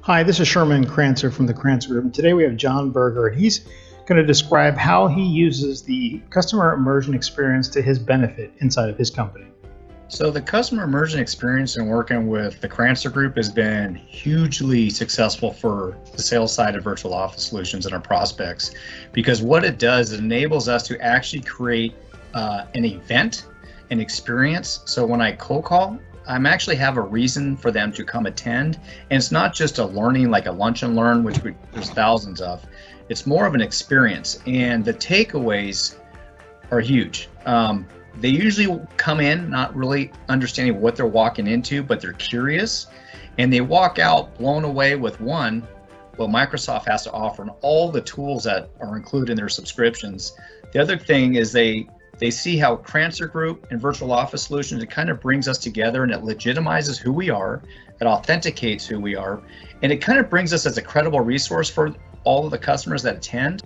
Hi, this is Sherman Crancer from the Crancer Group. And today we have John Berger, and he's going to describe how he uses the customer immersion experience to his benefit inside of his company. So the customer immersion experience and working with the Crancer Group has been hugely successful for the sales side of virtual office solutions and our prospects, because what it does, it enables us to actually create an event, an experience. So when I cold call, I'm actually have a reason for them to come attend. And it's not just a learning like a lunch and learn, which there's thousands of. It's more of an experience. And the takeaways are huge. They usually come in not really understanding what they're walking into, but they're curious. And they walk out blown away with what Microsoft has to offer and all the tools that are included in their subscriptions. The other thing is they see how Crancer Group and Virtual Office Solutions, it kind of brings us together and it legitimizes who we are, it authenticates who we are, and it kind of brings us as a credible resource for all of the customers that attend.